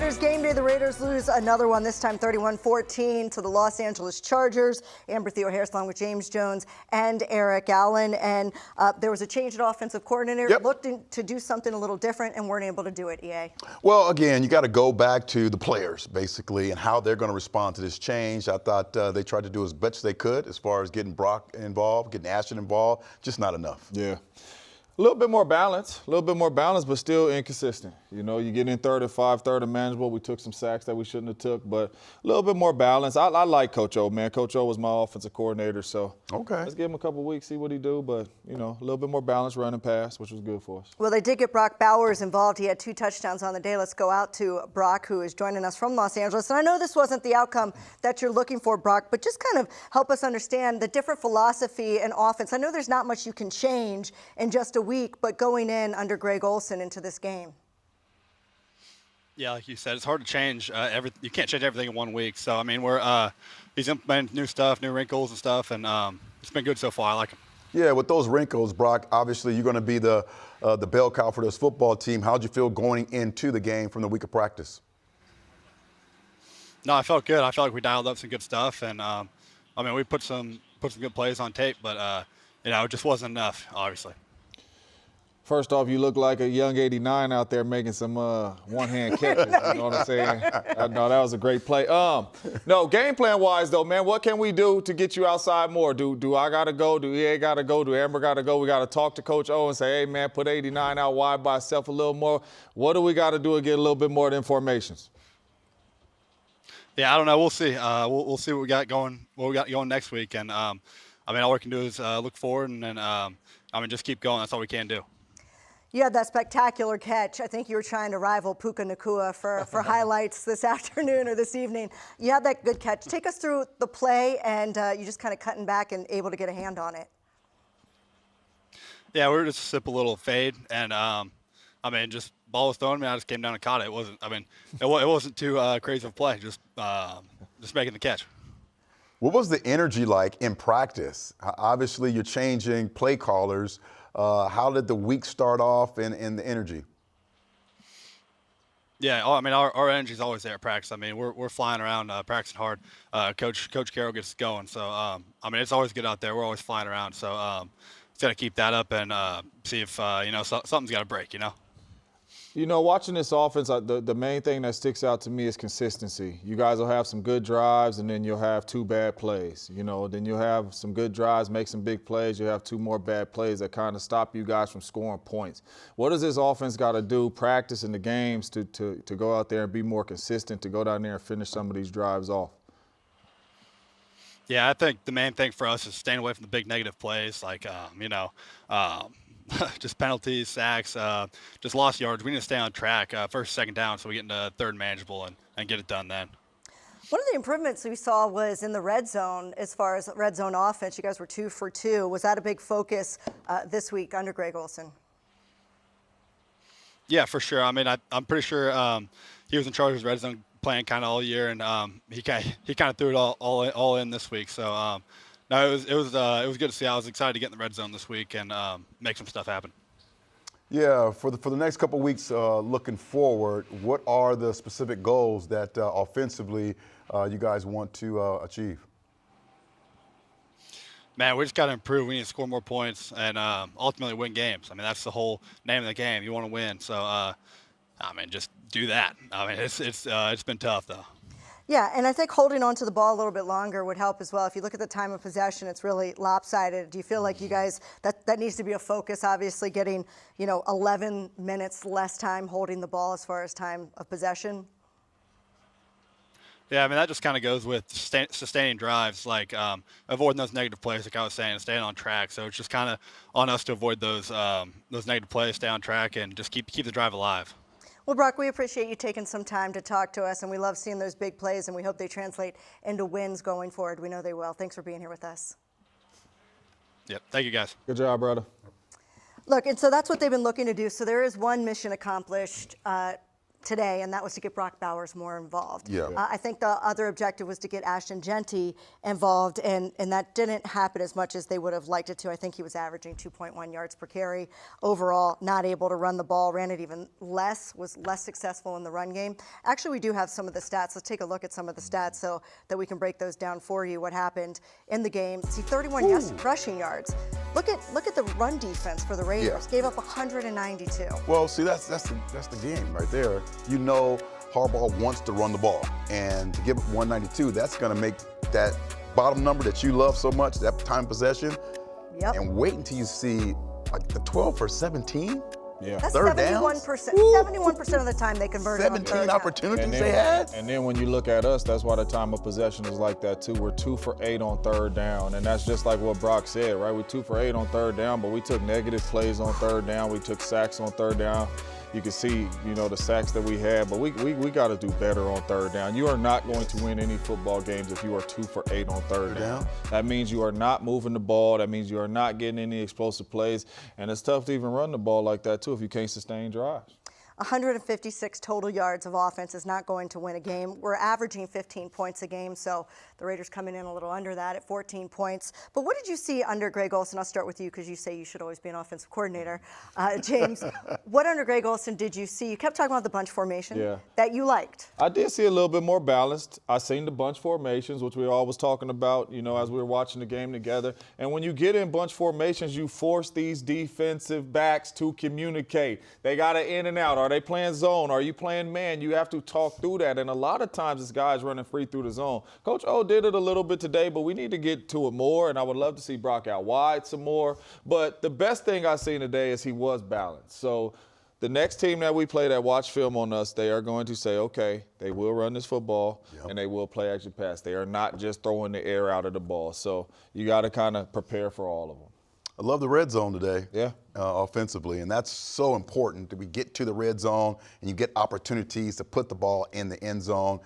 Raiders game day. The Raiders lose another one, this time 31-14 to the Los Angeles Chargers. Amber Theoharis along with James Jones and Eric Allen. And there was a change at offensive coordinator. Yep. Looked to do something a little different and weren't able to do it, EA. Well, again, you got to go back to the players, basically, and how they're going to respond to this change. I thought they tried to do as best they could as far as getting Brock involved, getting Ashton involved. Just not enough. Yeah. A little bit more balance, but still inconsistent. You know, you get in third and 5, third and manageable. We took some sacks that we shouldn't have took, but a little bit more balance. I like Coach O, man. Coach O was my offensive coordinator, so let's give him a couple weeks, see what he do. But, you know, a little bit more balance, run and pass, which was good for us. Well, they did get Brock Bowers involved. He had 2 touchdowns on the day. Let's go out to Brock, who is joining us from Los Angeles. And I know this wasn't the outcome that you're looking for, Brock, but just kind of help us understand the different philosophy and offense. I know there's not much you can change in just a week, but going in under Greg Olson into this game. Yeah, like you said, it's hard to change everything. You can't change everything in 1 week. So, I mean, he's implementing new stuff, new wrinkles and stuff, and it's been good so far. I like him. Yeah, with those wrinkles, Brock, obviously you're going to be the bell cow for this football team. How'd you feel going into the game from the week of practice? No, I felt good. I felt like we dialed up some good stuff, and I mean, we put some good plays on tape, but you know, it just wasn't enough, obviously. First off, you look like a young 89 out there making some one-hand catches. You know what I'm saying? No, that was a great play. No, game plan-wise, though, man, what can we do to get you outside more? Do I got to go? Do EA got to go? Do Amber got to go? We got to talk to Coach O and say, hey, man, put 89 out wide by itself a little more. What do we got to do to get a little bit more of the informations? Yeah, I don't know. We'll see. We'll see what we got going. What we got going next week, and I mean, all we can do is look forward and then I mean, just keep going. That's all we can do. You had that spectacular catch. I think you were trying to rival Puka Nacua for highlights this afternoon or this evening. You had that good catch. Take us through the play, and you just kind of cutting back and able to get a hand on it. Yeah, we were just a simple little fade, and I mean, just ball was thrown at me. I just came down and caught it. It wasn't. I mean, it wasn't too crazy of a play. Just making the catch. What was the energy like in practice? Obviously, you're changing play callers. How did the week start off and the energy? Yeah, I mean, our energy is always there at practice. I mean, we're flying around, practicing hard. Coach Carroll gets us going. So, I mean, it's always good out there. We're always flying around. So, just got to keep that up and see if, you know, something's got to break, you know? You know, watching this offense, the main thing that sticks out to me is consistency. You guys will have some good drives, and then you'll have 2 bad plays. You know, then you'll have some good drives, make some big plays. You'll have 2 more bad plays that kind of stop you guys from scoring points. What does this offense got to do, practice in the games, to go out there and be more consistent, to go down there and finish some of these drives off? Yeah, I think the main thing for us is staying away from the big negative plays, like, you know, just penalties, sacks, just lost yards. We need to stay on track, first, second down, so we get into third manageable and get it done then. One of the improvements we saw was in the red zone as far as red zone offense. You guys were 2 for 2. Was that a big focus this week under Greg Olson? Yeah, for sure. I mean, I'm pretty sure he was in charge of his red zone plan kind of all year, and he kind of threw it all in this week. So no, it was good to see. I was excited to get in the red zone this week and make some stuff happen. Yeah, for the next couple of weeks, looking forward, what are the specific goals that offensively you guys want to achieve? Man, we just got to improve. We need to score more points and ultimately win games. I mean, that's the whole name of the game. You want to win. So, I mean, just do that. I mean, it's been tough, though. Yeah, and I think holding on to the ball a little bit longer would help as well. If you look at the time of possession, it's really lopsided. Do you feel like you guys, that needs to be a focus, obviously, getting, you know, 11 minutes less time holding the ball as far as time of possession? Yeah, I mean, that just kind of goes with sustaining drives, like avoiding those negative plays, like I was saying, and staying on track. So it's just kind of on us to avoid those negative plays, stay on track, and just keep the drive alive. Well, Brock, we appreciate you taking some time to talk to us, and we love seeing those big plays, and we hope they translate into wins going forward. We know they will. Thanks for being here with us. Yep. Thank you, guys. Good job, brother. Look, and so that's what they've been looking to do. So there is one mission accomplished. today, and that was to get Brock Bowers more involved. Yeah. I think the other objective was to get Ashton Genty involved, and that didn't happen as much as they would have liked it to. I think he was averaging 2.1 yards per carry. Overall, not able to run the ball, ran it even less, was less successful in the run game. Actually, we do have some of the stats. Let's take a look at some of the stats so that we can break those down for you, what happened in the game. See, 31 rushing yards. Look at the run defense for the Raiders. Yeah. Gave up 192. Well, see, that's the game right there. You know Harbaugh wants to run the ball, and to give up 192, that's going to make that bottom number that you love so much, that time possession. Yep. And wait until you see like the 12 for 17. Yeah. That's Third 71%. downs? 71% of the time they converted on 17 third down. opportunities they had. And then when you look at us, that's why the time of possession is like that too. We're 2 for 8 on third down, and that's just like what Brock said, right? We're 2 for 8 on third down, but we took negative plays on third down. We took sacks on third down. You can see, the sacks that we had, but we got to do better on third down. You are not going to win any football games if you are 2 for 8 on third down. That means you are not moving the ball. That means you are not getting any explosive plays, and it's tough to even run the ball like that too if you can't sustain drives. 156 total yards of offense is not going to win a game. We're averaging 15 points a game, so the Raiders coming in a little under that at 14 points. But what did you see under Greg Olson? I'll start with you because you say you should always be an offensive coordinator. James, what under Greg Olson did you see? You kept talking about the bunch formation that you liked. I did see a little bit more balanced. I seen the bunch formations, which we all was talking about, as we were watching the game together. And when you get in bunch formations, you force these defensive backs to communicate. They got to in and out. Are they playing zone? Are you playing man? You have to talk through that. And a lot of times this guy's running free through the zone. Coach O did it a little bit today, but we need to get to it more. And I would love to see Brock out wide some more. But the best thing I seen today is he was balanced. So the next team that we play that watch film on us, they are going to say, okay, they will run this football and they will play action pass. They are not just throwing the air out of the ball. So you got to kind of prepare for all of them. I love the red zone today, offensively, and that's so important that we get to the red zone and you get opportunities to put the ball in the end zone.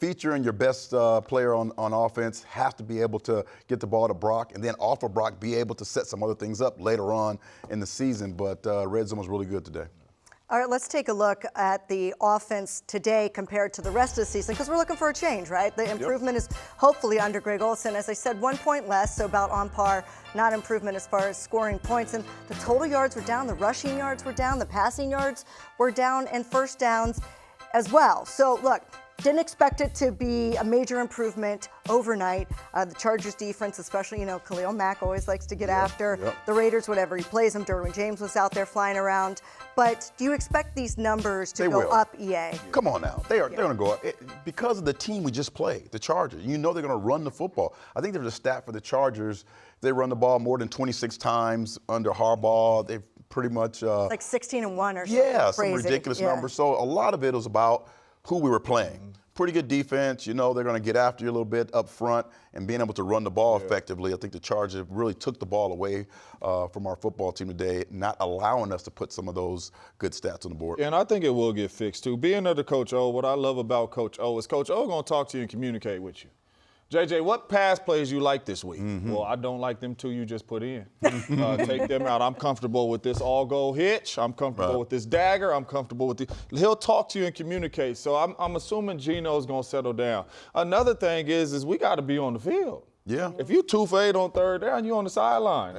Featuring your best player on offense, have to be able to get the ball to Brock, and then off of Brock, be able to set some other things up later on in the season. But red zone was really good today. All right, let's take a look at the offense today compared to the rest of the season, because we're looking for a change, right? The improvement is hopefully under Greg Olson. As I said, 1 point less, so about on par, not improvement as far as scoring points. And the total yards were down, the rushing yards were down, the passing yards were down, and first downs as well. So, look, didn't expect it to be a major improvement overnight. The Chargers defense, especially, Khalil Mack always likes to get after the Raiders, whatever he plays them. Derwin James was out there flying around. But do you expect these numbers to go up, EA? Come on now. They're going to go up. Because of the team we just played, the Chargers. They're going to run the football. I think there's a stat for the Chargers. They run the ball more than 26 times under Harbaugh. They've pretty much like 16-1 or something. Yeah, crazy. some ridiculous numbers. So a lot of it was about who we were playing. Pretty good defense. They're going to get after you a little bit up front and being able to run the ball effectively. I think the Chargers really took the ball away from our football team today, not allowing us to put some of those good stats on the board. And I think it will get fixed, too. Being under Coach O, what I love about Coach O is Coach O going to talk to you and communicate with you. JJ, what pass plays you like this week? Well, I don't like them two you just put in. Take them out. I'm comfortable with this all-go hitch. I'm comfortable with this dagger. I'm comfortable with the. He'll talk to you and communicate. So I'm assuming Geno's going to settle down. Another thing is we got to be on the field. Yeah. If you 2 for 8 on third down, you on the sideline.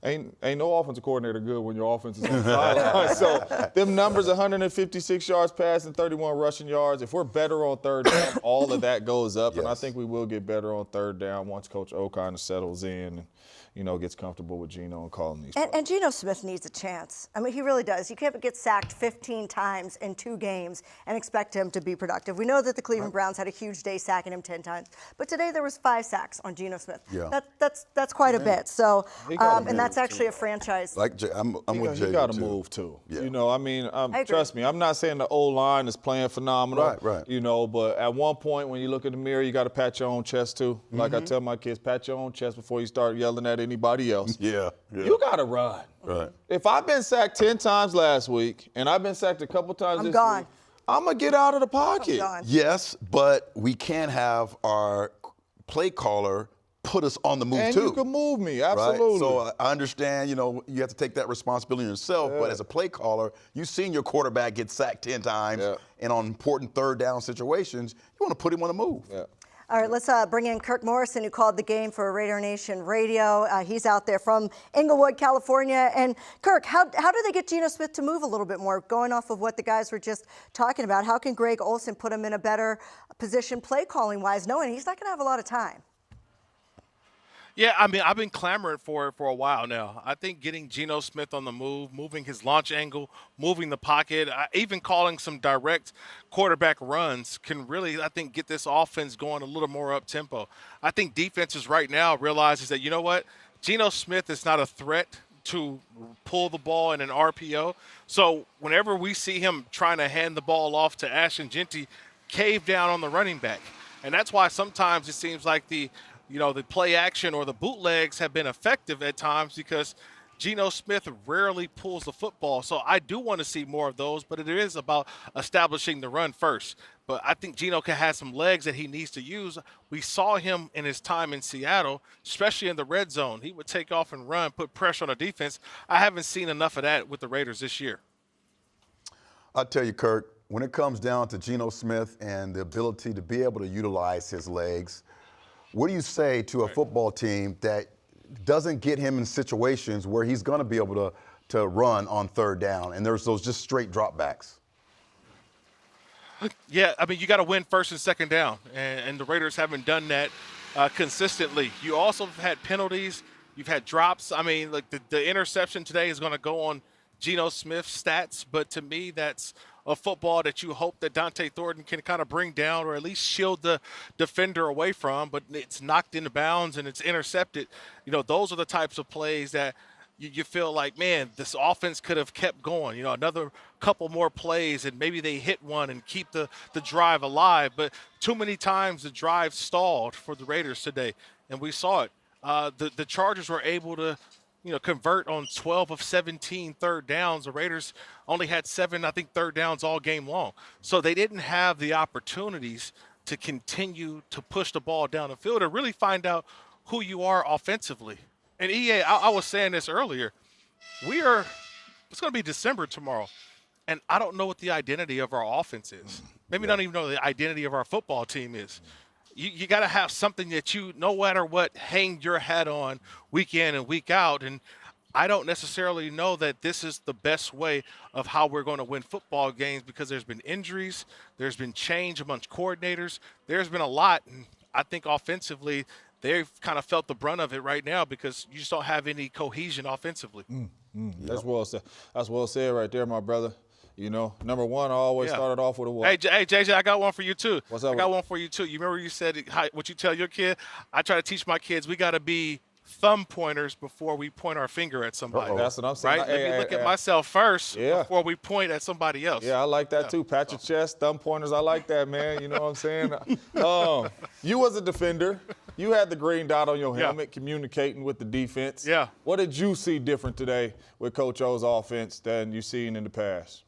Ain't no offensive coordinator good when your offense is on the sideline. So them numbers, 156 yards passing, 31 rushing yards. If we're better on third down, all of that goes up. And I think we will get better on third down once Coach O kind of settles in and gets comfortable with Geno and calling these plays. And Geno Smith needs a chance. I mean, he really does. You can't get sacked 15 times in 2 games and expect him to be productive. We know that the Cleveland Browns had a huge day sacking him 10 times, but today there was 5 sacks on Geno Smith. Yeah. That's quite a bit. So, and that's actually a franchise. Like I'm with Jay. You got to move too. Yeah. Trust me, I'm not saying the O-line is playing phenomenal. Right. But at one point when you look in the mirror, you got to pat your own chest too. Like I tell my kids, pat your own chest before you start yelling at anybody else. Yeah. You got to run. Right. If I've been sacked 10 times last week and I've been sacked a couple times this gone. week, I'm going to get out of the pocket. I'm gone. Yes, but we can't have our play caller put us on the move and too. you can move me, Right? absolutely. So I understand, you have to take that responsibility yourself, but as a play caller, you've seen your quarterback get sacked 10 times, and on important third down situations, you want to put him on the move. Yeah. All right, let's bring in Kirk Morrison, who called the game for Raider Nation Radio. He's out there from Inglewood, California. And Kirk, how do they get Geno Smith to move a little bit more? Going off of what the guys were just talking about, how can Greg Olsen put him in a better position play calling wise, knowing he's not going to have a lot of time? Yeah, I mean, I've been clamoring for it for a while now. I think getting Geno Smith on the move, moving his launch angle, moving the pocket, even calling some direct quarterback runs can really, I think, get this offense going a little more up-tempo. I think defenses right now realizes that, you know what, Geno Smith is not a threat to pull the ball in an RPO. So whenever we see him trying to hand the ball off to Ashton Jeanty, cave down on the running back. And that's why sometimes it seems like the play action or the bootlegs have been effective at times because Geno Smith rarely pulls the football. So I do want to see more of those, but it is about establishing the run first. But I think Geno can have some legs that he needs to use. We saw him in his time in Seattle, especially in the red zone. He would take off and run, put pressure on the defense. I haven't seen enough of that with the Raiders this year. I'll tell you, Kirk, when it comes down to Geno Smith and the ability to be able to utilize his legs, what do you say to a football team that doesn't get him in situations where he's going to be able to run on third down and there's those just straight dropbacks? Yeah, I mean, you got to win first and second down, and the Raiders haven't done that consistently. You also have had penalties. You've had drops. I mean, like the interception today is going to go on Geno Smith's stats, but to me, that's a football that you hope that Dante Thornton can kind of bring down or at least shield the defender away from, but it's knocked into bounds and it's intercepted. Those are the types of plays that you feel like, man, this offense could have kept going. Another couple more plays and maybe they hit one and keep the drive alive. But too many times the drive stalled for the Raiders today, and we saw it. The Chargers were able to convert on 12 of 17 third downs. The Raiders only had 7, I think, third downs all game long. So they didn't have the opportunities to continue to push the ball down the field and really find out who you are offensively. And EA, I was saying this earlier, it's going to be December tomorrow, and I don't know what the identity of our offense is. Maybe not even know the identity of our football team is. You got to have something that no matter what, hang your hat on week in and week out. And I don't necessarily know that this is the best way of how we're going to win football games because there's been injuries, there's been change amongst coordinators, there's been a lot. And I think offensively, they've kind of felt the brunt of it right now because you just don't have any cohesion offensively. That's well said. That's well said right there, my brother. Number one, I always started off with a what? Hey, JJ, I got one for you, too. What's up? I got one for you, too. You remember you said what you tell your kid? I try to teach my kids we got to be thumb pointers before we point our finger at somebody. That's what I'm saying. Right? Let me look at myself first before we point at somebody else. Yeah, I like that, too. Pat your chest, thumb pointers. I like that, man. You know what I'm saying? You was a defender. You had the green dot on your helmet communicating with the defense. Yeah. What did you see different today with Coach O's offense than you've seen in the past?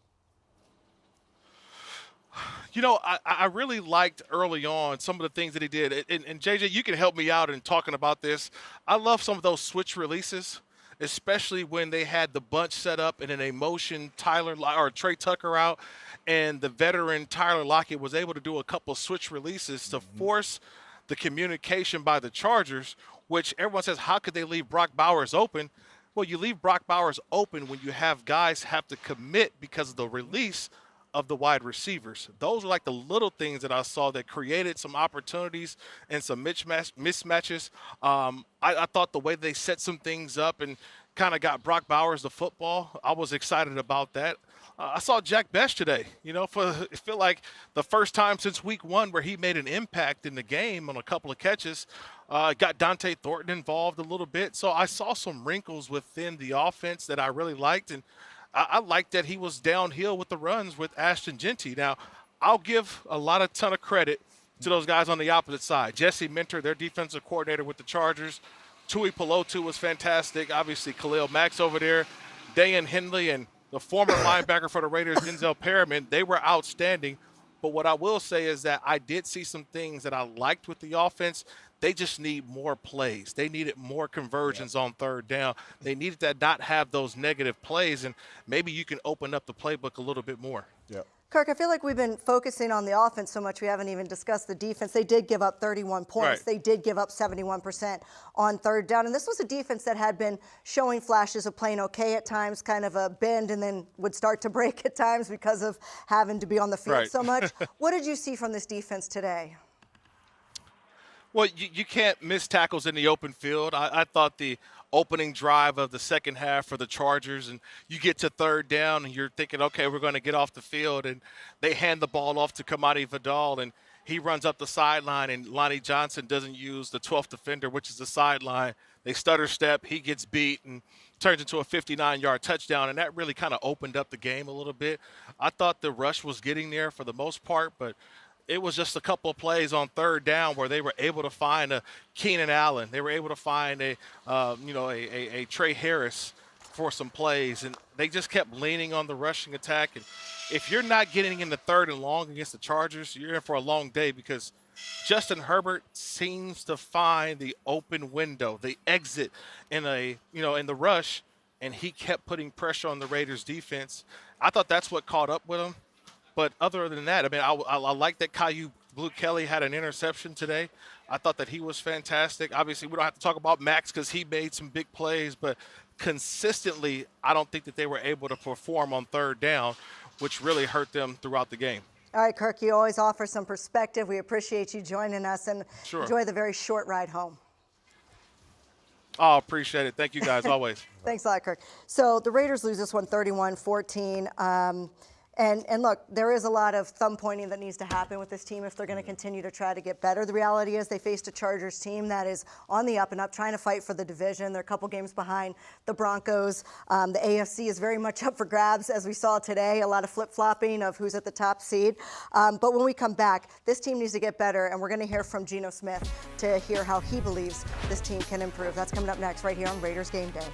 I really liked early on some of the things that he did. And JJ, you can help me out in talking about this. I love some of those switch releases, especially when they had the bunch set up and then a motion Trey Tucker out, and the veteran Tyler Lockett was able to do a couple switch releases to force the communication by the Chargers, which everyone says, how could they leave Brock Bowers open? Well, you leave Brock Bowers open when you have guys have to commit because of the release of the wide receivers. Those are like the little things that I saw that created some opportunities and some mismatches. I thought the way they set some things up and kind of got Brock Bowers the football, I was excited about that. I saw Jack Best today, it felt like the first time since week 1 where he made an impact in the game on a couple of catches. Got Dante Thornton involved a little bit. So I saw some wrinkles within the offense that I really liked. And I liked that he was downhill with the runs with Ashton Jeanty. Now, I'll give a ton of credit to those guys on the opposite side. Jesse Minter, their defensive coordinator with the Chargers. Tui Pelotu was fantastic. Obviously, Khalil Mack's over there. Dayan Henley and the former linebacker for the Raiders, Denzel Perriman, they were outstanding. But what I will say is that I did see some things that I liked with the offense They just need more plays. They needed more conversions on third down. They needed to not have those negative plays, and maybe you can open up the playbook a little bit more. Yep. Kirk, I feel like we've been focusing on the offense so much we haven't even discussed the defense. They did give up 31 points. Right. They did give up 71% on third down. And this was a defense that had been showing flashes of playing okay at times, kind of a bend, and then would start to break at times because of having to be on the field so much. What did you see from this defense today? Well, you can't miss tackles in the open field. I thought the opening drive of the second half for the Chargers, and you get to third down, and you're thinking, okay, we're going to get off the field, and they hand the ball off to Kamani Vidal, and he runs up the sideline, and Lonnie Johnson doesn't use the 12th defender, which is the sideline. They stutter step, he gets beat, and turns into a 59-yard touchdown, and that really kind of opened up the game a little bit. I thought the rush was getting there for the most part, but it was just a couple of plays on third down where they were able to find a Keenan Allen. They were able to find a Trey Harris for some plays, and they just kept leaning on the rushing attack. And if you're not getting into third and long against the Chargers, you're in for a long day, because Justin Herbert seems to find the open window, the exit in the rush, and he kept putting pressure on the Raiders defense. I thought that's what caught up with him. But other than that, I mean, I like that Caillou Blue-Kelly had an interception today. I thought that he was fantastic. Obviously, we don't have to talk about Max because he made some big plays, but consistently, I don't think that they were able to perform on third down, which really hurt them throughout the game. All right, Kirk, you always offer some perspective. We appreciate you joining us, and enjoy the very short ride home. Oh, appreciate it. Thank you guys, always. Thanks a lot, Kirk. So the Raiders lose this one 31-14. And look, there is a lot of thumb pointing that needs to happen with this team if they're going to continue to try to get better. The reality is they faced a Chargers team that is on the up and up, trying to fight for the division. They're a couple games behind the Broncos. The AFC is very much up for grabs, as we saw today. A lot of flip-flopping of who's at the top seed. But when we come back, this team needs to get better, and we're going to hear from Geno Smith to hear how he believes this team can improve. That's coming up next right here on Raiders Game Day.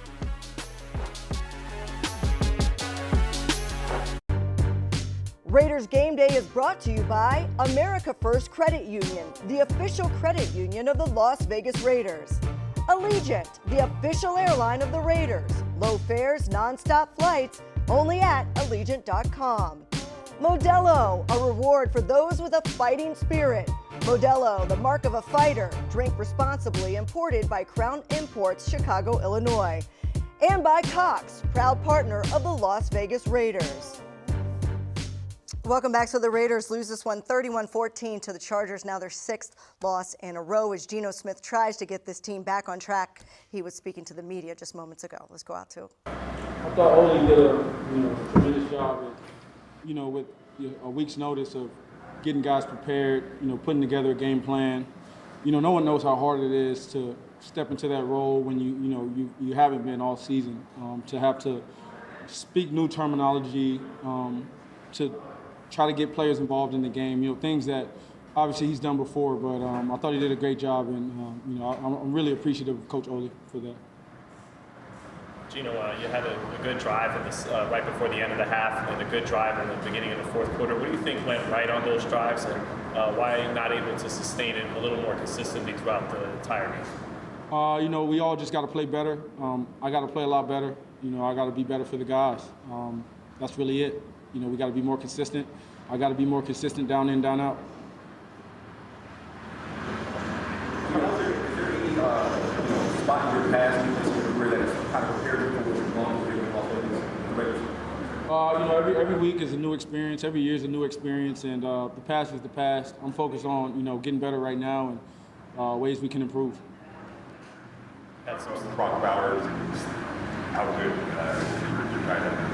Raiders Game Day is brought to you by America First Credit Union, the official credit union of the Las Vegas Raiders. Allegiant, the official airline of the Raiders. Low fares, nonstop flights, only at Allegiant.com. Modelo, a reward for those with a fighting spirit. Modelo, the mark of a fighter. Drink responsibly, imported by Crown Imports, Chicago, Illinois. And by Cox, proud partner of the Las Vegas Raiders. Welcome back. So the Raiders lose this one 31-14 to the Chargers. Now their sixth loss in a row as Geno Smith tries to get this team back on track. He was speaking to the media just moments ago. Let's go out to it. I thought Ole did a tremendous job with a week's notice of getting guys prepared, putting together a game plan. No one knows how hard it is to step into that role when you haven't been all season. To have to speak new terminology, to try to get players involved in the game, things that obviously he's done before, but I thought he did a great job, and I'm really appreciative of Coach Ole for that. Geno, you had a good drive in this, right before the end of the half, and a good drive in the beginning of the fourth quarter. What do you think went right on those drives, and why are you not able to sustain it a little more consistently throughout the entire game? We all just got to play better. I got to play a lot better. I got to be better for the guys. That's really it. We got to be more consistent. I got to be more consistent down in, down out. Is there any spot in your past defensive career that is kind of prepared you for what you're going to do in Las Vegas? Every week is a new experience. Every year is a new experience, and the past is the past. I'm focused on getting better right now and ways we can improve. That's Brock Bowers. How good you trying to?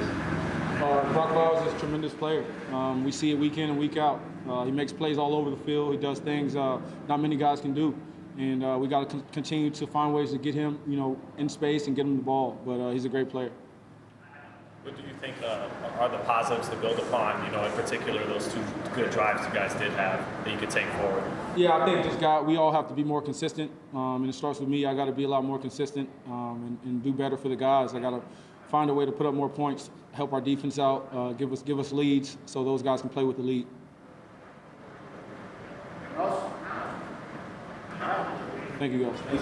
Brock Bowers is a tremendous player. We see it week in and week out. He makes plays all over the field. He does things not many guys can do. And we got to continue to find ways to get him, in space and get him the ball. But he's a great player. What do you think are the positives to build upon, in particular those two good drives you guys did have that you could take forward? Yeah, I think we all have to be more consistent. And it starts with me. I got to be a lot more consistent and do better for the guys. I got to find a way to put up more points, help our defense out, give us leads so those guys can play with the lead. Thank you, guys.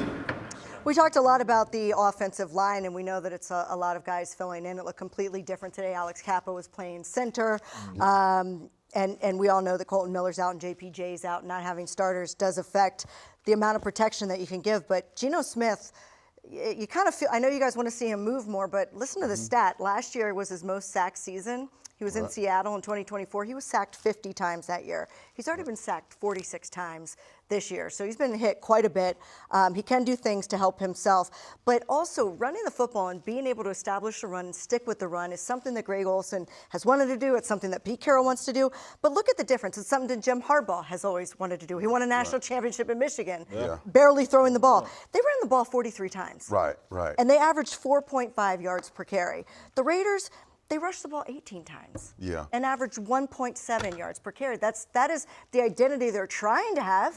We talked a lot about the offensive line, and we know that it's a lot of guys filling in. It looked completely different today. Alex Kappa was playing center. And we all know that Colton Miller's out and JPJ's out. Not having starters does affect the amount of protection that you can give. But Geno Smith, you kind of feel, I know you guys want to see him move more, but listen to the stat. Last year was his most sacked season. He was in Seattle in 2024. He was sacked 50 times that year. He's already been sacked 46 times this year. So he's been hit quite a bit. He can do things to help himself. But also running the football and being able to establish a run and stick with the run is something that Greg Olsen has wanted to do. It's something that Pete Carroll wants to do. But look at the difference. It's something that Jim Harbaugh has always wanted to do. He won a national championship in Michigan, barely throwing the ball. They ran the ball 43 times. Right. And they averaged 4.5 yards per carry. The Raiders, they rushed the ball 18 times and averaged 1.7 yards per carry. That is the identity they're trying to have,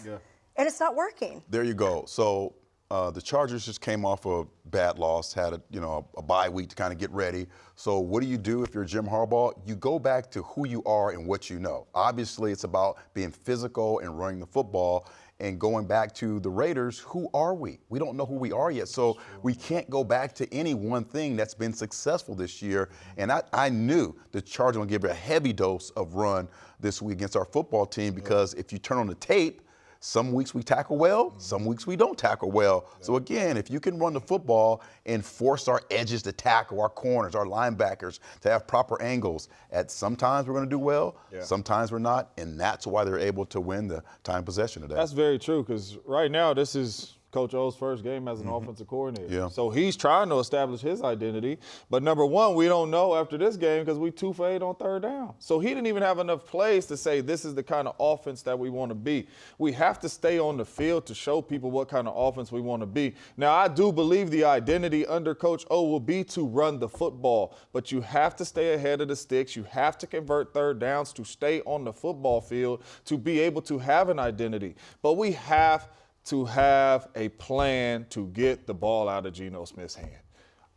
and it's not working. There you go. So the Chargers just came off a bad loss, had a bye week to kind of get ready. So what do you do if you're Jim Harbaugh? You go back to who you are and what you know. Obviously, it's about being physical and running the football. And going back to the Raiders, who are we? We don't know who we are yet. So we can't go back to any one thing that's been successful this year. And I knew the Chargers were going to give it a heavy dose of run this week against our football team because if you turn on the tape, some weeks we tackle well, some weeks we don't tackle well. So again, if you can run the football and force our edges to tackle, our corners, our linebackers to have proper angles, sometimes we're going to do well, sometimes we're not, and that's why they're able to win the time possession today. That's very true because right now this is Coach O's first game as an offensive coordinator. So he's trying to establish his identity. But number one, we don't know after this game because we 2 for 8 on third down. So he didn't even have enough plays to say this is the kind of offense that we want to be. We have to stay on the field to show people what kind of offense we want to be. Now, I do believe the identity under Coach O will be to run the football, but you have to stay ahead of the sticks. You have to convert third downs to stay on the football field to be able to have an identity. But we have to have a plan to get the ball out of Geno Smith's hand.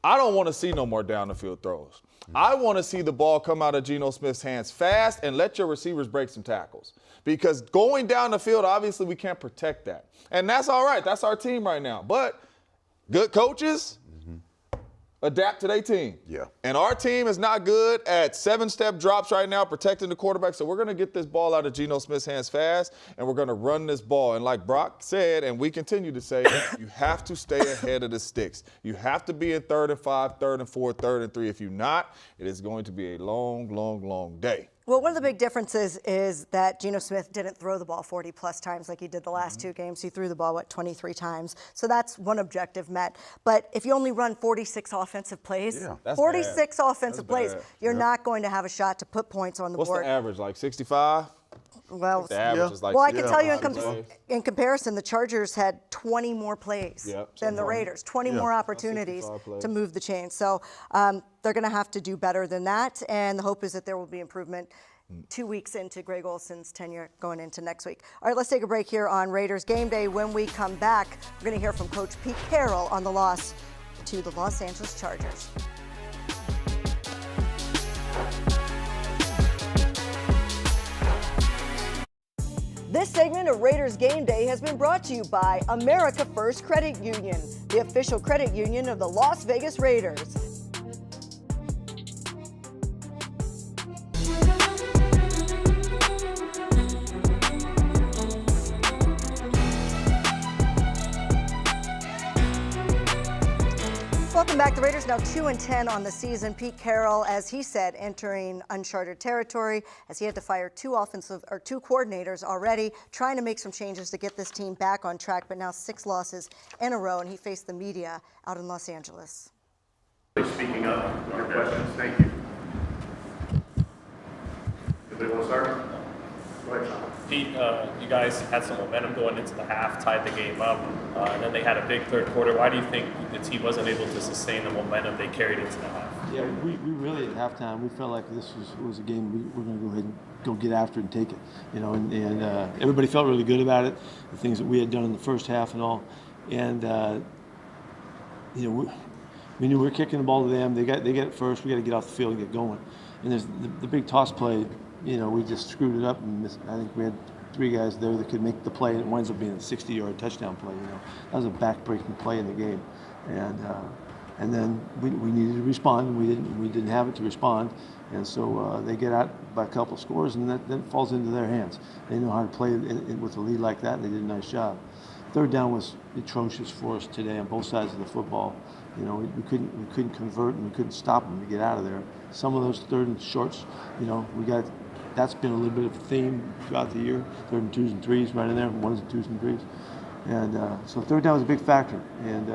I don't want to see no more down the field throws. I want to see the ball come out of Geno Smith's hands fast and let your receivers break some tackles. Because going down the field, obviously we can't protect that. And that's all right. That's our team right now. But good coaches adapt to their team. And our team is not good at 7-step drops right now, protecting the quarterback. So we're going to get this ball out of Geno Smith's hands fast, and we're going to run this ball. And like Brock said, and we continue to say, you have to stay ahead of the sticks. You have to be in 3rd and 5, 3rd and 4, 3rd and 3. If you're not, it is going to be a long, long, long day. Well, one of the big differences is that Geno Smith didn't throw the ball 40-plus times like he did the last 2 games. He threw the ball, 23 times? So that's one objective met. But if you only run 46 offensive plays, 46 offensive plays, you're not going to have a shot to put points on the board. What's the average, like 65? Well, the average is like I can tell you in comparison, the Chargers had 20 more plays than the Raiders, 20 more opportunities to move the chain. So they're going to have to do better than that, and the hope is that there will be improvement 2 weeks into Greg Olsen's tenure going into next week. All right, let's take a break here on Raiders Game Day. When we come back, we're going to hear from Coach Pete Carroll on the loss to the Los Angeles Chargers. This segment of Raiders Game Day has been brought to you by America First Credit Union, the official credit union of the Las Vegas Raiders. Welcome back. The Raiders now 2-10 on the season. Pete Carroll, as he said, entering uncharted territory as he had to fire 2 coordinators already, trying to make some changes to get this team back on track, but now 6 losses in a row, and he faced the media out in Los Angeles. Speaking up, your questions, thank you. Anybody want to start? Go ahead, Sean. Pete, you guys had some momentum going into the half, tied the game up, and then they had a big third quarter. Why do you think the team wasn't able to sustain the momentum they carried into the half? Yeah, we really at halftime, we felt like this was a game we're going to go ahead and go get after it and take it. And everybody felt really good about it, the things that we had done in the first half and all. And, we knew we were kicking the ball to them. They get it first. We got to get off the field and get going. And there's the big toss play. We just screwed it up and missed. I think we had three guys there that could make the play, and it winds up being a 60-yard touchdown play. That was a back-breaking play in the game, and then we needed to respond, and we didn't have it to respond, and so they get out by a couple of scores, and that then falls into their hands. They know how to play with a lead like that, and they did a nice job. Third down was atrocious for us today on both sides of the football. We couldn't convert, and we couldn't stop them to get out of there. Some of those third and shorts, that's been a little bit of a theme throughout the year. Third and twos and threes right in there, ones and twos and threes. And so third down was a big factor. And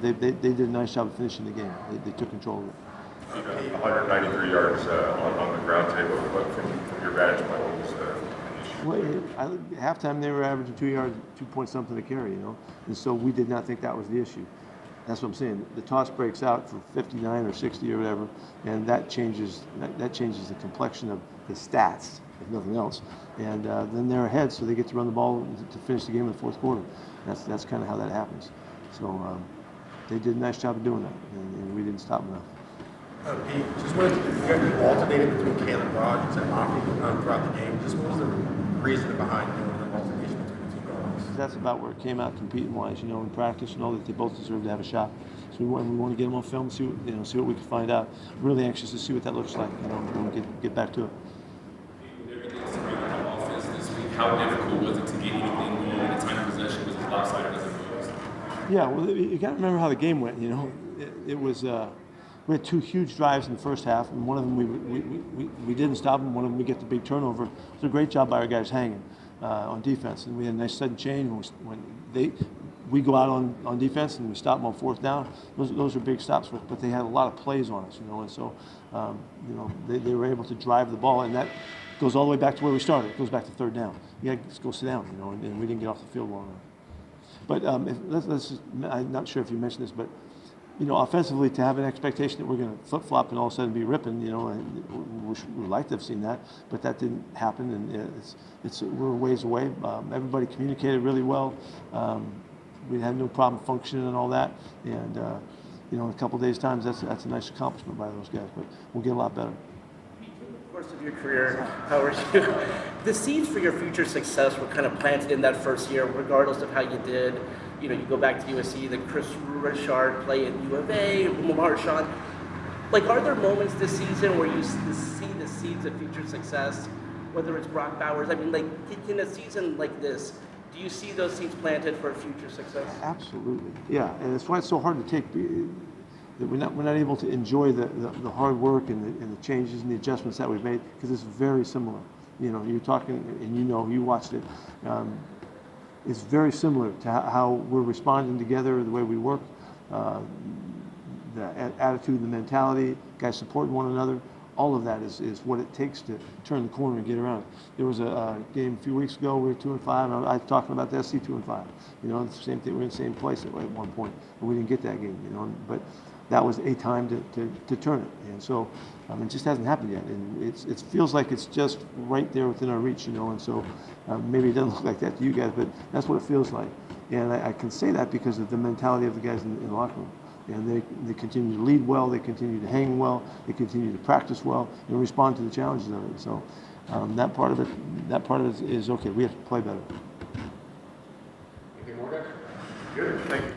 they did a nice job of finishing the game. They took control of it. 193 yards on the ground table, but from your vantage point, what was the issue? Well, at halftime they were averaging 2 yards, 2 point something to carry, And so we did not think that was the issue. That's what I'm saying. The toss breaks out for 59 or 60 or whatever, and that changes the complexion of the stats, if nothing else. And then they're ahead, so they get to run the ball to finish the game in the fourth quarter. That's kind of how that happens. So they did a nice job of doing that, and we didn't stop enough. Pete, just wanted to, you alternated between Caleb Rogers and Mafia throughout the game. Just what was the reason behind doing the alternation between the two guys? That's about where it came out competing-wise, in practice, that they both deserve to have a shot. So we want to get them on film, see what we can find out. Really anxious to see what that looks like, and get back to it. How difficult was it to get anything going? The time of possession was as lopsided as it was. Yeah, well, you got to remember how the game went. It was we had two huge drives in the first half, and one of them we didn't stop them. One of them we get the big turnover. It was a great job by our guys hanging on defense, and we had a nice sudden change when we go out on defense and we stop them on fourth down. Those are big stops, but they had a lot of plays on us, and so they were able to drive the ball, and that goes all the way back to where we started. It goes back to third down. You got to just go sit down, and we didn't get off the field long enough. But I'm not sure if you mentioned this, but offensively, to have an expectation that we're going to flip-flop and all of a sudden be ripping, we'd like to have seen that, but that didn't happen, and we're a ways away. Everybody communicated really well. We had no problem functioning and all that, and in a couple of days' time, that's a nice accomplishment by those guys, but we'll get a lot better. Course of your career, how are you? The seeds for your future success were kind of planted in that first year, regardless of how you did. You go back to USC, the Chris Richard play at U of A, Morrison. Are there moments this season where you see the seeds of future success, whether it's Brock Bowers? In a season like this, do you see those seeds planted for future success? Absolutely, yeah, and that's why it's so hard to take. That we're not able to enjoy the hard work and the changes and the adjustments that we've made, because it's very similar. You're talking, and you watched it. It's very similar to how we're responding together, the way we work, the attitude, the mentality, guys supporting one another. All of that is what it takes to turn the corner and get around. There was a game a few weeks ago. We were 2-5. I was talking about the SC 2-5. It's the same thing. We're in the same place at one point, and we didn't get that game. But that was a time to turn it, and so it just hasn't happened yet, and it feels like it's just right there within our reach, and so maybe it doesn't look like that to you guys, but that's what it feels like, and I can say that because of the mentality of the guys in the locker room, and they continue to lead well, they continue to hang well, they continue to practice well, and respond to the challenges of it. So that part of it is okay. We have to play better. Anything more, guys? Good. Thank you.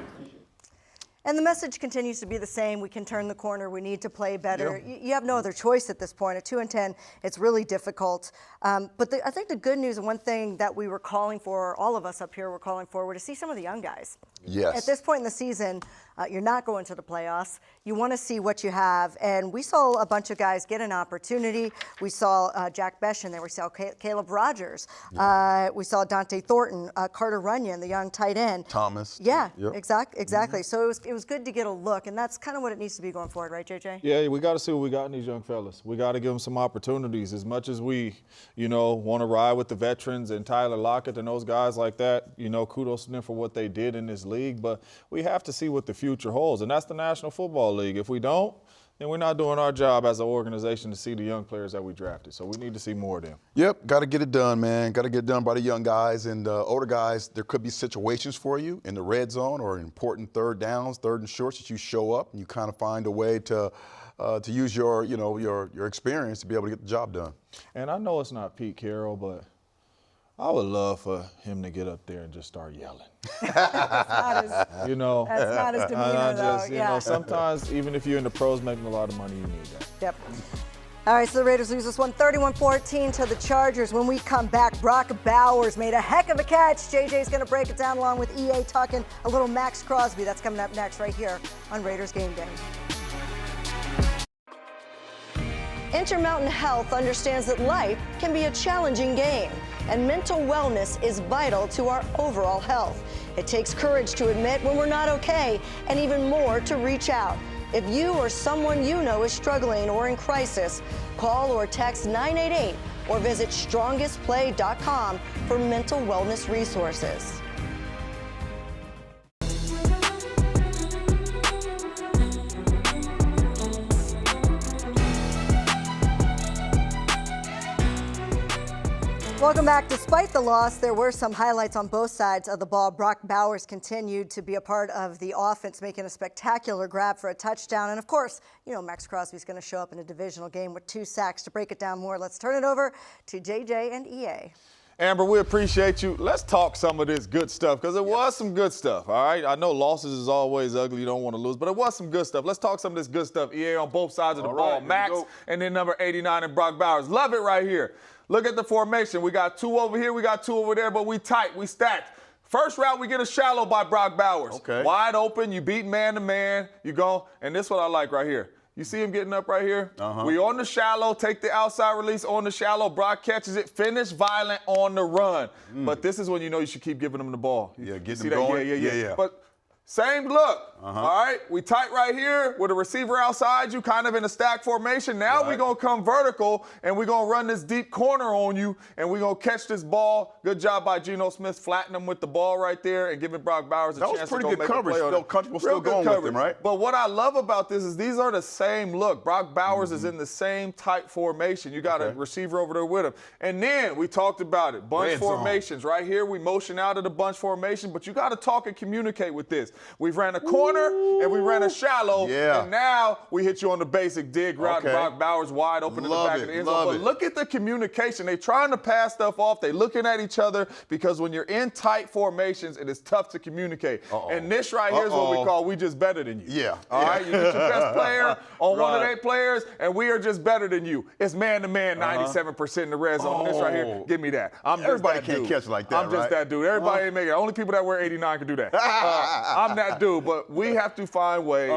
And the message continues to be the same. We can turn the corner. We need to play better. Yeah. You have no other choice at this point. At 2-10, it's really difficult. But I think the good news, and one thing that we were calling for, all of us up here were calling for, were to see some of the young guys. Yes. At this point in the season, you're not going to the playoffs. You want to see what you have. And we saw a bunch of guys get an opportunity. We saw Jack Besh in there. We saw Caleb Rogers. Yeah. We saw Dante Thornton, Carter Runyon, the young tight end. Thomas. Yeah, yep. Exactly. Mm-hmm. So it was good to get a look. And that's kind of what it needs to be going forward, right, JJ? Yeah, we got to see what we got in these young fellas. We got to give them some opportunities. As much as we, want to ride with the veterans and Tyler Lockett and those guys like that, kudos to them for what they did in this league. But we have to see what the future holds, and that's the National Football League. If we don't, then we're not doing our job as an organization to see the young players that we drafted. So we need to see more of them. Yep, got to get it done, man. Got to get it done by the young guys and older guys. There could be situations for you in the red zone or important third downs, third and shorts that you show up and you kind of find a way to use your experience to be able to get the job done. And I know it's not Pete Carroll, but I would love for him to get up there and just start yelling. That's not his, You know, that's not his demeanor, though. you know, sometimes even if you're in the pros making a lot of money, you need that. Yep. All right, so the Raiders lose this one 31-14 to the Chargers. When we come back, Brock Bowers made a heck of a catch. JJ's going to break it down along with EA talking a little Max Crosby. That's coming up next right here on Raiders Game Day. Intermountain Health understands that life can be a challenging game, and mental wellness is vital to our overall health. It takes courage to admit when we're not okay, and even more to reach out. If you or someone you know is struggling or in crisis, call or text 988 or visit strongestplay.com for mental wellness resources. Welcome back. Despite the loss, there were some highlights on both sides of the ball. Brock Bowers continued to be a part of the offense, making a spectacular grab for a touchdown. And of course, you know, Max Crosby's going to show up in a divisional game with 2 sacks. To break it down more, let's turn it over to JJ and EA. Amber, we appreciate you. Let's talk some of this good stuff, because it was some good stuff, all right? I know losses is always ugly. You don't want to lose, but it was some good stuff. Let's talk some of this good stuff. EA on both sides of the ball. Max and then number 89 and Brock Bowers. Love it right here. Look at the formation. We got 2 over here, we got 2 over there, but we tight, we stacked. First route, we get a shallow by Brock Bowers. Okay. Wide open, you beat man to man, you go, and this is what I like right here. You see him getting up right here? We on the shallow, take the outside release on the shallow. Brock catches it, finish violent on the run. But this is when you know you should keep giving him the ball. Yeah, get him going. Yeah. But same look, all right? We tight right here with a receiver outside you, kind of in a stack formation. Now we're going to come vertical, and we're going to run this deep corner on you, and we're going to catch this ball. Good job by Geno Smith, flattening him with the ball right there and giving Brock Bowers a chance to go make a play on it. That was pretty good coverage. Still comfortable, still going with him, right? But what I love about this is these are the same look. Brock Bowers is in the same tight formation. You got a receiver over there with him. And then we talked about it, bunch formations. Right here, we motion out of the bunch formation, but you got to talk and communicate with this. We've ran a corner and we ran a shallow, and now we hit you on the basic dig route. Brock Bowers wide open in the back of the end zone. But look at the communication. They trying to pass stuff off. They looking at each other, because when you're in tight formations, it is tough to communicate. And this right here is what we call we just better than you. All right? You get your best player on one of 8 players, and we are just better than you. It's man-to-man, 97% in the red zone. This right here, give me that. Everybody can't catch like that, I'm just that dude. Everybody ain't making it. Only people that wear 89 can do that. I'm that dude. But we have to find ways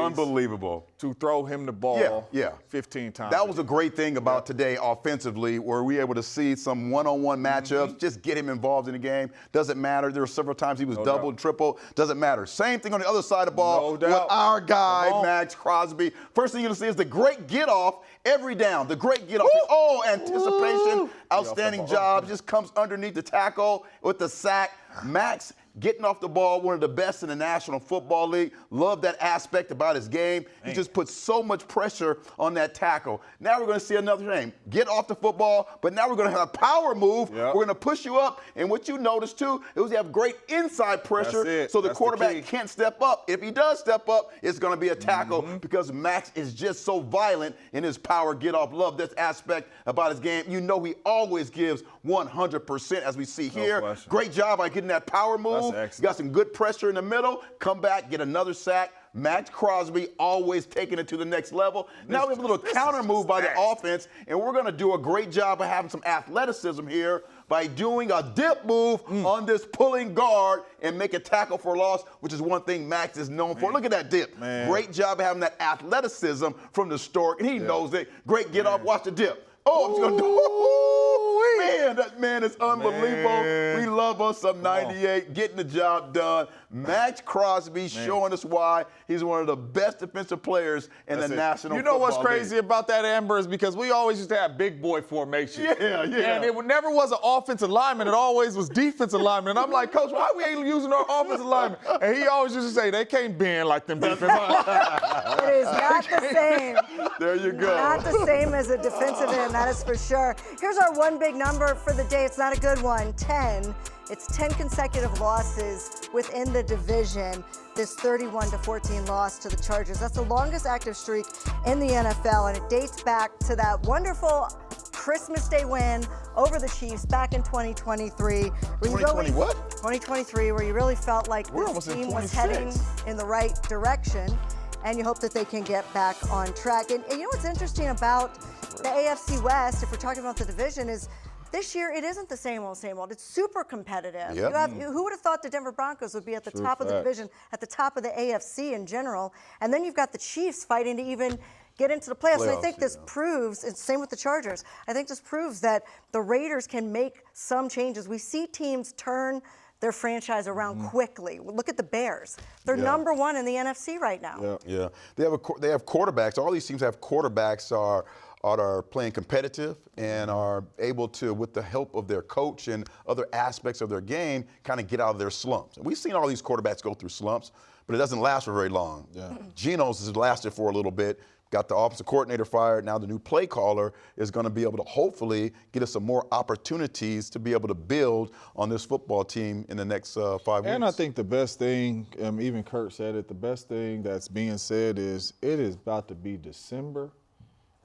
to throw him the ball 15 times. That was a great thing about today offensively, where we were able to see some one-on-one matchups, just get him involved in the game. Doesn't matter. There were several times he was double and triple. Doesn't matter. Same thing on the other side of the ball with our guy, Max Crosby. First thing you're going to see is the great get-off every down. The great get-off. Anticipation. Outstanding job. Just comes underneath the tackle with the sack. Max getting off the ball, one of the best in the National Football League. Love that aspect about his game. He just puts so much pressure on that tackle. Now we're going to see another thing. Get off the football, but now we're going to have a power move. We're going to push you up. And what you notice, too, is we have great inside pressure, so the quarterback can't step up. If he does step up, it's going to be a tackle, because Max is just so violent in his power get-off. Love this aspect about his game. You know he always gives 100%, as we see here. Great job by getting that power move. You got some good pressure in the middle. Come back, get another sack. Max Crosby always taking it to the next level. Now we have a little counter move by the offense, and we're going to do a great job of having some athleticism here by doing a dip move on this pulling guard and make a tackle for loss, which is one thing Max is known for. Look at that dip. Great job of having that athleticism from the Stork, and he knows it. Great get off. Watch the dip. He's going to do Man, that man is unbelievable. We love us some 98, getting the job done. Max Crosby showing us why he's one of the best defensive players in the National Football League. You know what's crazy about that, Amber, is because we always used to have big boy formation. And it never was an offensive lineman. It always was defensive lineman. And I'm like, Coach, why we ain't using our offensive lineman? And he always used to say, they can't bend like them defensive linemen. It is not the same. There you go. Not the same as a defensive end, that is for sure. Here's our one big number for the day. It's not a good one, 10. It's 10 consecutive losses within the division. This 31-14 loss to the Chargers. That's the longest active streak in the NFL, and it dates back to that wonderful Christmas Day win over the Chiefs back in 2023. 2020 what? 2023, where you really felt like this team was heading in the right direction, and you hope that they can get back on track. And you know what's interesting about the AFC West, if we're talking about the division, is this year it isn't the same old, same old. It's super competitive. Yep. Who would have thought the Denver Broncos would be at the top of the division, at the top of the AFC in general? And then you've got the Chiefs fighting to even get into the playoffs. And I think this proves, it's the same with the Chargers, I think this proves that the Raiders can make some changes. We see teams turn their franchise around quickly. Look at the Bears. They're number one in the NFC right now. Yeah. They have quarterbacks. All these teams have quarterbacks are playing competitive and are able to, with the help of their coach and other aspects of their game, kind of get out of their slumps. And we've seen all these quarterbacks go through slumps, but it doesn't last for very long. Geno's has lasted for a little bit. Got the offensive coordinator fired. Now the new play caller is going to be able to hopefully get us some more opportunities to be able to build on this football team in the next 5 weeks. And I think the best thing, even Kirk said it, the best thing that's being said is it is about to be December,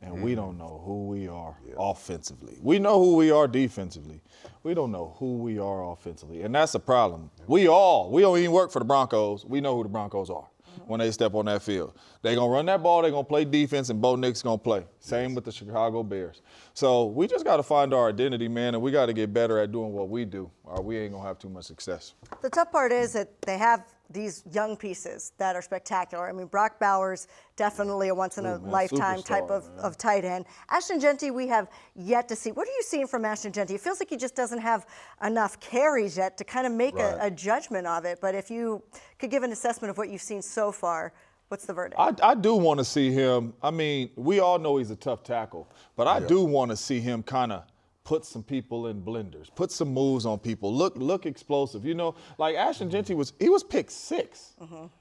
and we don't know who we are offensively. We know who we are defensively. We don't know who we are offensively, and that's a problem. We don't even work for the Broncos. We know who the Broncos are when they step on that field. They're going to run that ball, they're going to play defense, and Bo Nix's going to play. Same with the Chicago Bears. So we just got to find our identity, man, and we got to get better at doing what we do, or we ain't going to have too much success. The tough part is that they have these young pieces that are spectacular. I mean, Brock Bowers, definitely a once-in-a-lifetime type of tight end. Ashton Jeanty, we have yet to see. What are you seeing from Ashton Jeanty? It feels like he just doesn't have enough carries yet to kind of make a judgment of it. But if you could give an assessment of what you've seen so far, what's the verdict? I do want to see him. I mean, we all know he's a tough tackle, but I do want to see him kind of put some people in blenders, put some moves on people, look explosive. You know, like Ashton Jeanty was picked 6.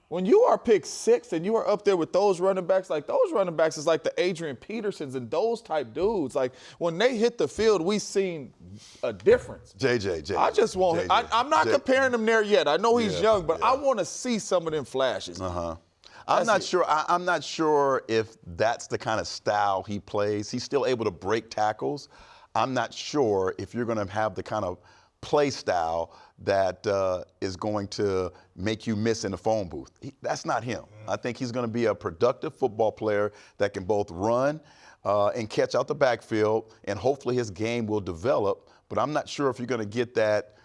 When you are picked 6 and you are up there with those running backs, like those running backs is like the Adrian Petersons and those type dudes. Like when they hit the field, we seen a difference. JJ. I just want. I'm not comparing him there yet. I know he's young, but I want to see some of them flashes. I'm not sure. I'm not sure if that's the kind of style he plays. He's still able to break tackles. I'm not sure if you're going to have the kind of play style that is going to make you miss in the phone booth. That's not him. I think he's going to be a productive football player that can both run and catch out the backfield, and hopefully his game will develop. But I'm not sure if you're going to get that,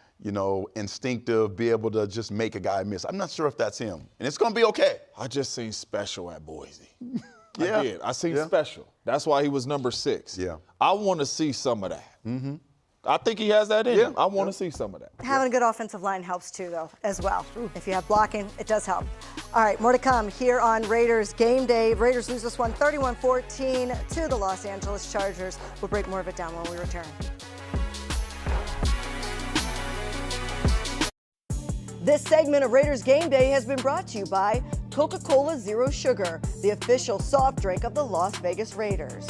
instinctive, be able to just make a guy miss. I'm not sure if that's him. And it's going to be okay. I just seen special at Boise. I did. I seen special. That's why he was number 6. I want to see some of that. I think he has that in him. I want to see some of that. Having a good offensive line helps too, though, as well. If you have blocking, it does help. All right, more to come here on Raiders Game Day. Raiders lose this one 31-14 to the Los Angeles Chargers. We'll break more of it down when we return. This segment of Raiders Game Day has been brought to you by Coca-Cola Zero Sugar, the official soft drink of the Las Vegas Raiders.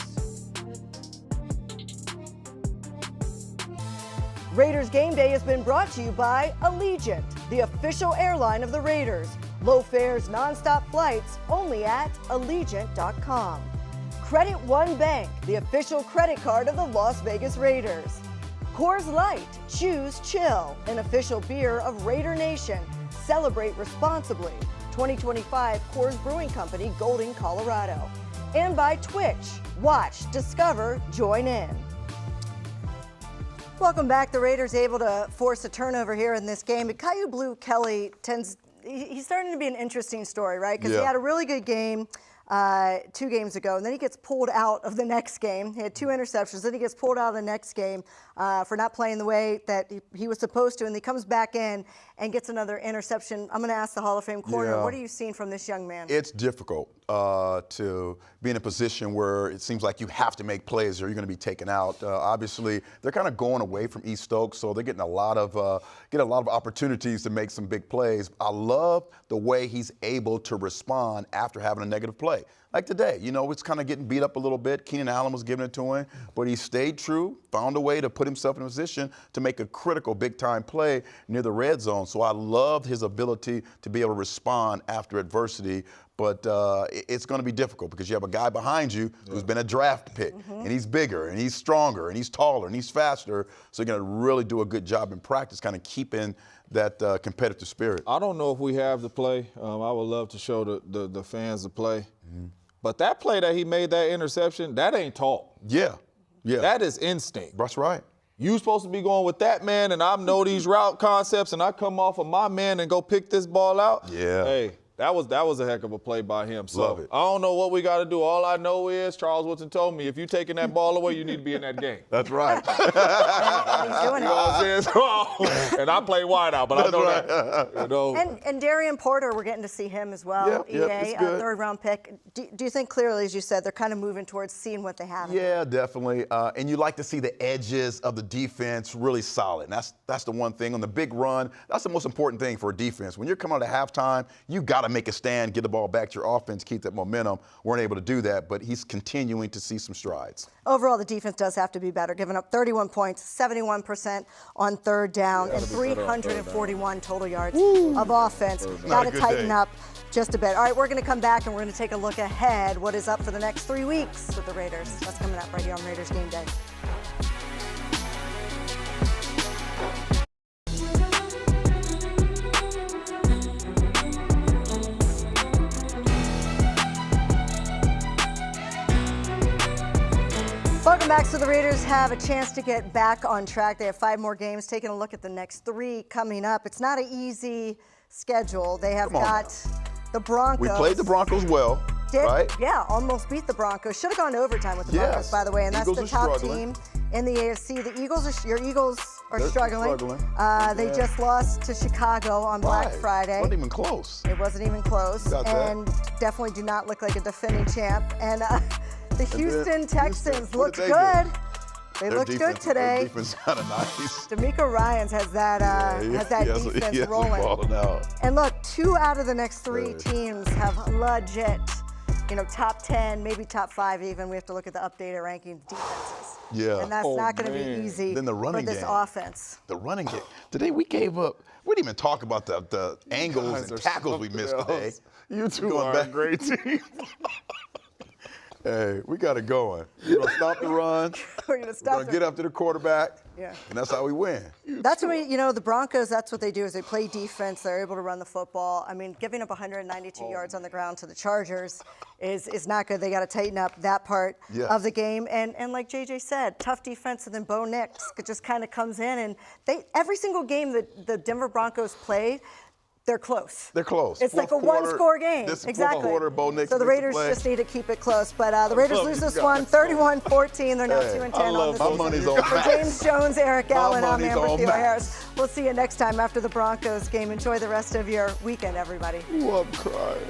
Raiders Game Day has been brought to you by Allegiant, the official airline of the Raiders. Low fares, nonstop flights, only at Allegiant.com. Credit One Bank, the official credit card of the Las Vegas Raiders. Coors Light, choose chill, an official beer of Raider Nation. Celebrate responsibly. 2025 Coors Brewing Company, Golden, Colorado. And by Twitch, watch, discover, join in. Welcome back. The Raiders able to force a turnover here in this game. But Caillou Blue Kelly he's starting to be an interesting story, right? Because he had a really good game 2 games ago, and then he gets pulled out of the next game. He had 2 interceptions. Then he gets pulled out of the next game for not playing the way that he was supposed to, and he comes back in and gets another interception. I'm going to ask the Hall of Fame corner, what are you seeing from this young man? It's difficult to be in a position where it seems like you have to make plays or you're going to be taken out. Obviously, they're kind of going away from East Stokes, so they're getting a lot of opportunities to make some big plays. I love the way he's able to respond after having a negative play. Like today, it's kind of getting beat up a little bit. Keenan Allen was giving it to him, but he stayed true, found a way to put himself in a position to make a critical big-time play near the red zone. So I loved his ability to be able to respond after adversity. But it's going to be difficult because you have a guy behind you who's been a draft pick, and he's bigger, and he's stronger, and he's taller, and he's faster. So you're going to really do a good job in practice, kind of keeping that competitive spirit. I don't know if we have the play. I would love to show the fans the play. But that play that he made, that interception, that ain't taught. Yeah. That is instinct. That's right. You supposed to be going with that man, and I know these route concepts, and I come off of my man and go pick this ball out. Yeah. Hey, that was a heck of a play by him. So Love it. I don't know what we got to do. All I know is Charles Woodson told me if you're taking that ball away, you need to be in that game. That's right. He's doing You know what I'm saying? So, and I play wide out, but I know that. You know. And Darian Porter, we're getting to see him as well. Yep, EA, it's good. third-round pick. Do you think clearly, as you said, they're kind of moving towards seeing what they have? Yeah, definitely. And you like to see the edges of the defense really solid. And that's the one thing on the big run. That's the most important thing for a defense. When you're coming out at halftime, you got to make a stand, get the ball back to your offense, keep that momentum. Weren't able to do that, but he's continuing to see some strides. Overall, the defense does have to be better, giving up 31 points, 71% on third down, and 341 total yards of offense. Got to tighten up just a bit. All right, we're going to come back and we're going to take a look ahead. What is up for the next 3 weeks with the Raiders? That's coming up right here on Raiders Game Day. Welcome back. So the Raiders have a chance to get back on track. They have 5 more games. Taking a look at the next 3 coming up. It's not an easy schedule. They have got the Broncos. We played the Broncos well, right? Yeah, almost beat the Broncos. Should have gone to overtime with the Broncos, by the way. And Eagles that's the top struggling. team in the AFC. The Eagles are struggling. They just lost to Chicago on Black Friday. It wasn't even close. It wasn't even close. And definitely do not look like a defending champ. And the Houston Texans looked good. They looked good today. Their defense kind of nice. D'Amico Ryans has that defense rolling. And look, 2 out of the next 3 teams have legit, top 10, maybe top 5 even. We have to look at the updated rankings defenses. Yeah. And that's not going to be easy then the running for this offense. The running game. Today we gave up. We didn't even talk about the angles and tackles we missed today. You two are a great team. Hey, we got it going. We're going to stop the run. We're going to stop We're going to get up to the quarterback. Yeah. And that's how we win. That's what the Broncos, that's what they do is they play defense. They're able to run the football. I mean, giving up 192 yards on the ground to the Chargers is not good. They got to tighten up that part of the game. And like JJ said, tough defense, and then Bo Nix just kind of comes in. And every single game that the Denver Broncos play, they're close. They're close. It's like a one-score game. Exactly. So the Raiders just need to keep it close. But the Raiders lose this one, 31-14. They're now 2-10 on the season. Money's on For James Jones, Eric Allen, I'm Amber Theoharis. We'll see you next time after the Broncos game. Enjoy the rest of your weekend, everybody. I'm crying.